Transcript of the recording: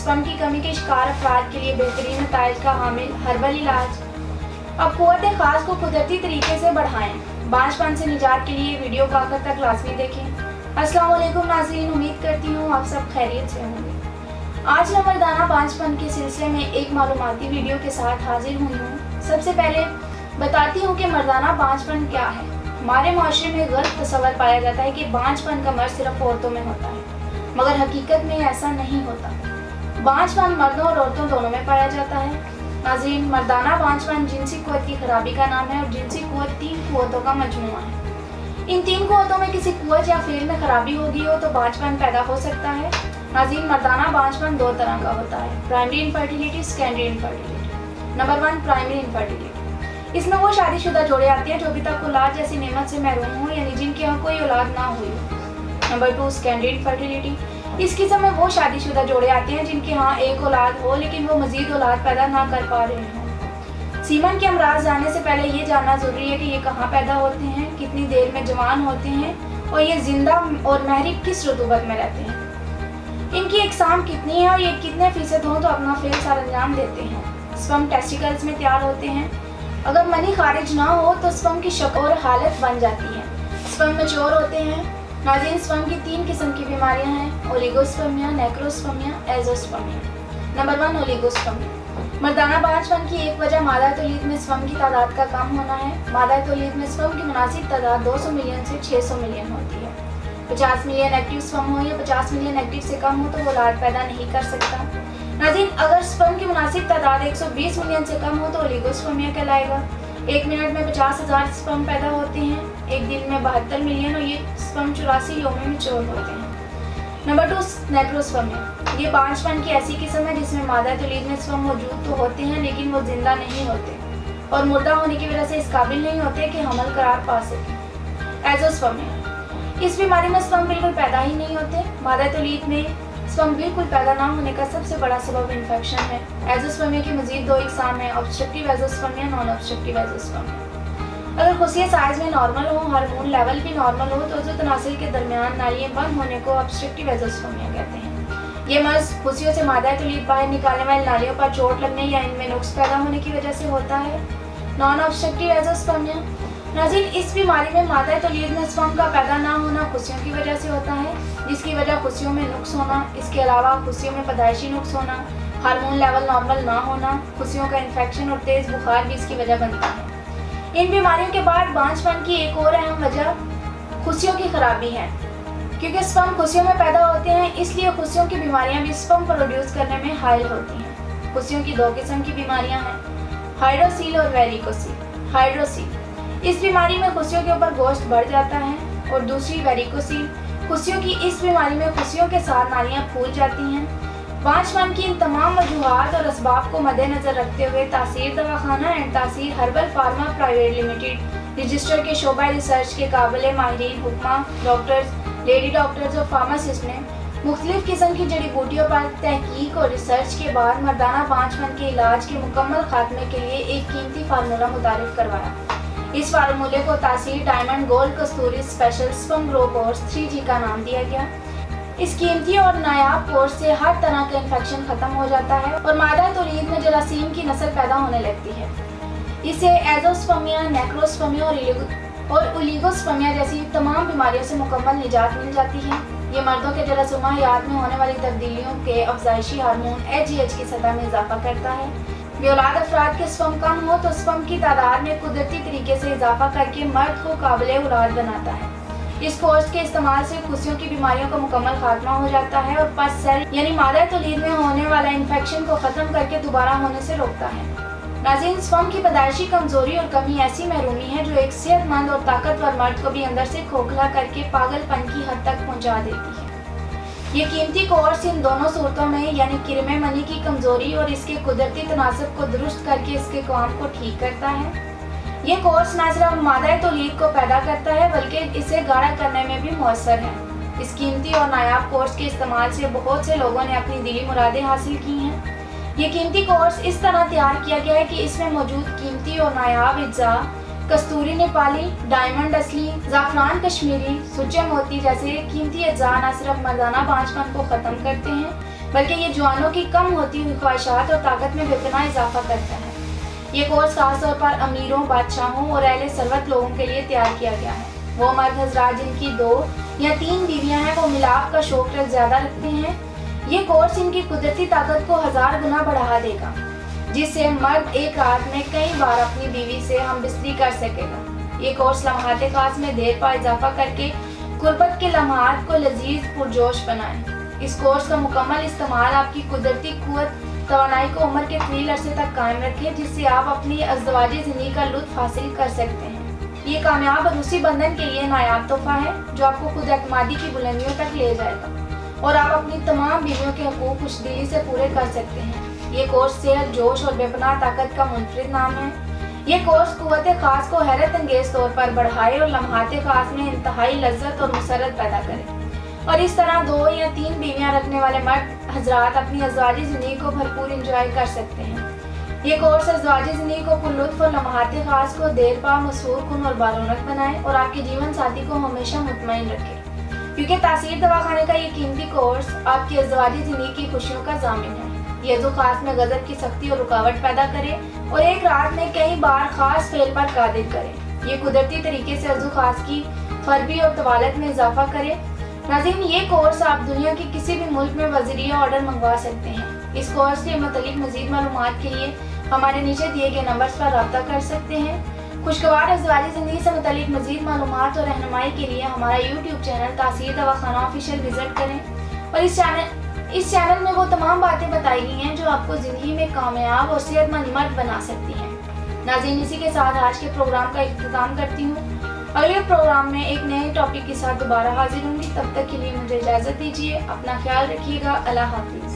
Sperm की कमी के शिकार अफराद के लिए बेहतरीन नताइज का हामिल हर्बल इलाज। अब क़ुव्वत ख़ास को कुदरती तरीके से बढ़ाएं। बांझपन से निजात के लिए वीडियो को आखिर तक लाजमी देखें। अस्सलाम वालेकुम नाज़रीन, उम्मीद करती हूँ आप सब खैरियत से होंगे। आज मैं मर्दाना बांझपन के सिलसिले में एक मालूमाती वीडियो के साथ हाजिर हुई हूँ। सबसे पहले बताती हूँ कि मर्दाना बांझपन क्या है। हमारे माशरे में गलत तस्वर पाया जाता है कि बांझपन का मर्ज सिर्फ औरतों में होता है, मगर हकीकत में ऐसा नहीं होता। बांझपन मर्दों और औरतों दोनों में पाया जाता है। नाज़रीन, मर्दाना बांझपन जिनसी क़ुव्वत की खराबी का नाम है और जिनसी क़ुव्वत 3 क़ुव्वतों का मजमूआ है। इन 3 क़ुव्वतों में किसी क़ुव्वत या फ़ेल में खराबी होगी हो तो बांझपन पैदा हो सकता है। नाज़रीन, मर्दाना बांझपन 2 तरह का होता है, primary infertility, secondary infertility. Number 1 primary infertility. इसमें वो शादीशुदा जोड़े आते हैं जो अभी तक औलाद जैसी नेमत से महरूम हो, यानी जिनके यहाँ कोई औलाद ना हुई हो। Number 2 secondary infertility. इस किस्म में वो शादीशुदा जोड़े आते हैं जिनके यहाँ एक औलाद हो लेकिन वो मजीद औलाद पैदा ना कर पा रहे हों। सीमन के अमराज जाने से पहले ये जानना ज़रूरी है कि ये कहाँ पैदा होते हैं, कितनी देर में जवान होते हैं और ये जिंदा और महरिक किस रुतूबत में रहते हैं, इनकी इकसाम कितनी है और ये कितने फ़ीसद हों तो अपना फेल सरंजाम देते हैं। स्पर्म टेस्टिकल्स में तैयार होते हैं। अगर मनी खारिज ना हो तो स्पर्म की शक्ल और हालत बन जाती है। स्पर्म मैच्योर होते हैं। नाज़रीन, स्पर्म की 3 किस्म की बीमारियां हैं, oligospermia, necrospermia, azoospermia. Number 1 oligospermia. मर्दाना बांझपन की एक वजह मादा तौलीद में स्पर्म की तादाद का कम होना है। मादा तौलीद में स्पर्म की मुनासिब तादाद 200 मिलियन से 600 मिलियन होती है। 50 मिलियन एक्टिव स्पर्म हो या 50 मिलियन एक्टिव से कम हो तो वो औलाद पैदा नहीं कर सकता। नाज़रीन, अगर स्पर्म की मुनासिब तादाद 120 मिलियन से कम हो तो ओलिगोस्पर्मिया कहलाएगा। 1 मिनट में 50,000 स्पर्म पैदा होते हैं, एक दिन में 72 मिलियन और ये स्पर्म 84 योम में मैच्योर होते हैं। नंबर 2 नेक्रोस्पर्मिया। ये बांझपन की ऐसी किस्म है जिसमें मादा तौलीद में स्पर्म मौजूद तो होते हैं लेकिन वो जिंदा नहीं होते और मुर्दा होने की वजह से इस काबिल नहीं होते कि हमल करार पा सकें। एज़ोस्पर्मिया। इस बीमारी में स्पर्म बिल्कुल पैदा ही नहीं होते। मादा तौलीद में स्पर्म बिल्कुल पैदा ना होने का सबसे बड़ा सबब इन्फेक्शन है। एज़ोस्पर्मिया की मजीद 2 इकसाम है, obstructive azoospermia, non obstructive azoospermia. अगर खुशिया साइज में नॉर्मल हो, हार्मोन लेवल भी नॉर्मल हो तो जो तनासिल के दरमियान नालियाँ बंद होने को ऑब्स्ट्रक्टिव एज़ोस्पर्मिया कहते हैं। ये मर्ज खुशियों से मादा तौलीद बाहर निकालने वाली नालियों पर चोट लगने या इनमें नुक्स पैदा होने की वजह से होता है। Non obstructive azoospermia. नाज़रीन, इस बीमारी में मादा तौलीद में स्पर्म का पैदा ना होना खुशियों की वजह से होता है, जिसकी वजह खुशियों में नुक्स होना। इसके अलावा खुशियों में पैदाइशी नुक्स होना, हार्मोन लेवल नॉर्मल ना होना, खुशियों का इन्फेक्शन और तेज़ बुखार भी इसकी वजह बनता है। इन बीमारियों के बाद बांझपन की एक और अहम वजह खुशियों की खराबी है। क्योंकि स्पर्म खुशियों में पैदा होते हैं इसलिए खुशियों की बीमारियां भी स्पर्म प्रोड्यूस करने में हायल होती हैं। खुशियों की 2 किस्म की बीमारियां हैं, हाइड्रोसील और वेरिकोसील। हाइड्रोसील, इस बीमारी में खुशियों के ऊपर गोश्त बढ़ जाता है और दूसरी वेरिकोसील, खुशियों की इस बीमारी में खुशियों के साथ नालियाँ फूल जाती हैं। बांझपन की इन तमाम वजूहात और असबाब को मद्देनजर रखते हुए तासीर दवाखाना एंड तासीर herbal pharma private limited register के शोबा रिसर्च के काबिल माहिरीन हुक्मा डॉक्टर्स, लेडी डॉक्टर्स और फार्मासिस्ट ने मुख्तलिफ किस्म की जड़ी बूटियों पर तहकीक और रिसर्च के बाद मर्दाना बांझपन के इलाज के मुकम्मल खात्मे के लिए एक कीमती फार्मूला मुतारिफ करवाया। इस फार्मूले को तासीर डायमंड गोल्ड कस्तूरी special sperm grow course 3G का नाम दिया गया। इस कीमती और नायाब कोर्स से हर तरह का इन्फेक्शन खत्म हो जाता है और मादा तौलीद में जरासीम की नस्ल पैदा होने लगती है। इससे एज़ोस्पर्मिया, नेक्रोस्पर्मिया और ओलिगोस्पर्मिया जैसी तमाम बीमारियों से मुकम्मल निजात मिल जाती है। ये मर्दों के जरासूमा हयात में होने वाली तब्दीलियों के अफजाइशी हार्मोन HGH की सतह में इजाफा करता है। बेऔलाद अफराद के स्पर्म कम हो तो स्पर्म की तादाद में कुदरती तरीके से इजाफा करके मर्द को काबिल औलाद बनाता है। इस कोर्स के इस्तेमाल से खुशियों की बीमारियों का मुकम्मल खात्मा हो जाता है और पस सेल यानी मादा तौलीद में होने वाला इन्फेक्शन को ख़त्म करके दोबारा होने से रोकता है। नाज़रीन, स्पर्म की पैदाइशी कमजोरी और कमी ऐसी महरूमी है जो एक सेहतमंद और ताकतवर मर्द को भी अंदर से खोखला करके पागलपन की हद तक पहुँचा देती है। ये कीमती कोर्स इन दोनों सूरतों में यानी किरमे मनी की कमजोरी और इसके कुदरती तनासब को दुरुस्त करके इसके काम को ठीक करता है। ये कोर्स न सिर्फ मादा तौलीद को पैदा करता है बल्कि इसे गाढ़ा करने में भी मौसर है। इस कीमती और नायाब कोर्स के इस्तेमाल से बहुत से लोगों ने अपनी दिली मुरादें हासिल की हैं। ये कीमती कोर्स इस तरह तैयार किया गया है कि इसमें मौजूद कीमती और नायाब अज्जा कस्तूरी नेपाली, डायमंड असली, ज़ाफ़रान कश्मीरी, सुच्चे मोती जैसे कीमती अज्जा न सिर्फ मर्दाना बांझपन को ख़त्म करते हैं बल्कि ये जवानों की कम होती हुई ख्वाहिशात और ताकत में बेपनाह इजाफा करता है। ये कोर्स खासतौर पर अमीरों, बादशाहों और अहले सरवत लोगों के लिए तैयार किया गया है। वो मर्द हजरात जिनकी 2 या 3 बीवियां हैं, वो मिलाप का शौक ज्यादा रखते हैं। ये कोर्स इनकी कुदरती ताकत को 1000 गुना बढ़ा देगा, जिससे मर्द एक रात में कई बार अपनी बीवी से हमबिस्तरी कर सकेगा। ये कोर्स लम्हात खास में देर पा इजाफा करके कुर्बत के लम्हात को लजीज पुरजोश बनाए। इस कोर्स का मुकम्मल इस्तेमाल आपकी कुदरती कुव्वत तवानाई को उम्र के तवील अरसे तक कायम रखे, जिससे आप अपनी अज़दवाजी ज़िंदगी का लुत्फ़ हासिल कर सकते हैं। ये कामयाब अरूसी बंधन के लिए नायाब तोहफा है जो आपको खुद एतमादी की बुलंदियों तक ले जाएगा और आप अपनी तमाम बीवियों के हकूक़ खुशदिली से पूरे कर सकते हैं। ये कोर्स सेहत, जोश और बेपनाह ताकत का मुनफरिद नाम है। ये कोर्स कुव्वत खास को हैरत अंगेज तौर पर बढ़ाए और लम्हात खास में इंतहाई लज्जत और मुसरत पैदा करे, और इस तरह 2 या 3 बीवियां रखने वाले मर्द हजरात अपनी अज़वाजी ज़िंदगी को भरपूर इंजॉय कर सकते हैं। ये कोर्स अज़वाजी ज़िंदगी को पुरलुत्फ़ और लम्हात खास को देर पा, मसरूर कुन और बारौनक बनाए और आपके जीवन साथी को हमेशा मुतमईन रखे, क्योंकि तासीर दवाखाने का ये कीमती कोर्स आपकी अज़वाजी ज़िंदगी की खुशियों का ज़ामिन है। ये जो खास में गज़ब की सख्ती और रुकावट पैदा करे और एक रात में कई बार खास फेल पर कादिर करे। ये कुदरती तरीके से अज़ू खास की फरबी और तवालत में इजाफा करे। नाज़रीन, ये कोर्स आप दुनिया के किसी भी मुल्क में वज़ीरिया ऑर्डर मंगवा सकते हैं। इस कोर्स के मुतालिक मज़ीद मालूमात के लिए हमारे नीचे दिए गए नंबर्स पर रब्ता कर सकते हैं। खुशगवार अज़वाजी ज़िंदगी से मुतालिक मज़ीद मालूमात और रहनुमाई के लिए हमारा यूट्यूब चैनल तासीर दवाखाना ऑफिशियल विजिट करें, और इस चैनल में वो तमाम बातें बताई गई हैं जो आपको ज़िंदगी में कामयाब और सेहतमंद मर्द बना सकती हैं। नाज़रीन, इसी के साथ आज के प्रोग्राम का इख्तिताम करती हूँ। अगले प्रोग्राम में एक नए टॉपिक के साथ दोबारा हाजिर होंगी। तब तक के लिए मुझे इजाज़त दीजिए। अपना ख्याल रखिएगा। अल्लाह हाफ़िज़।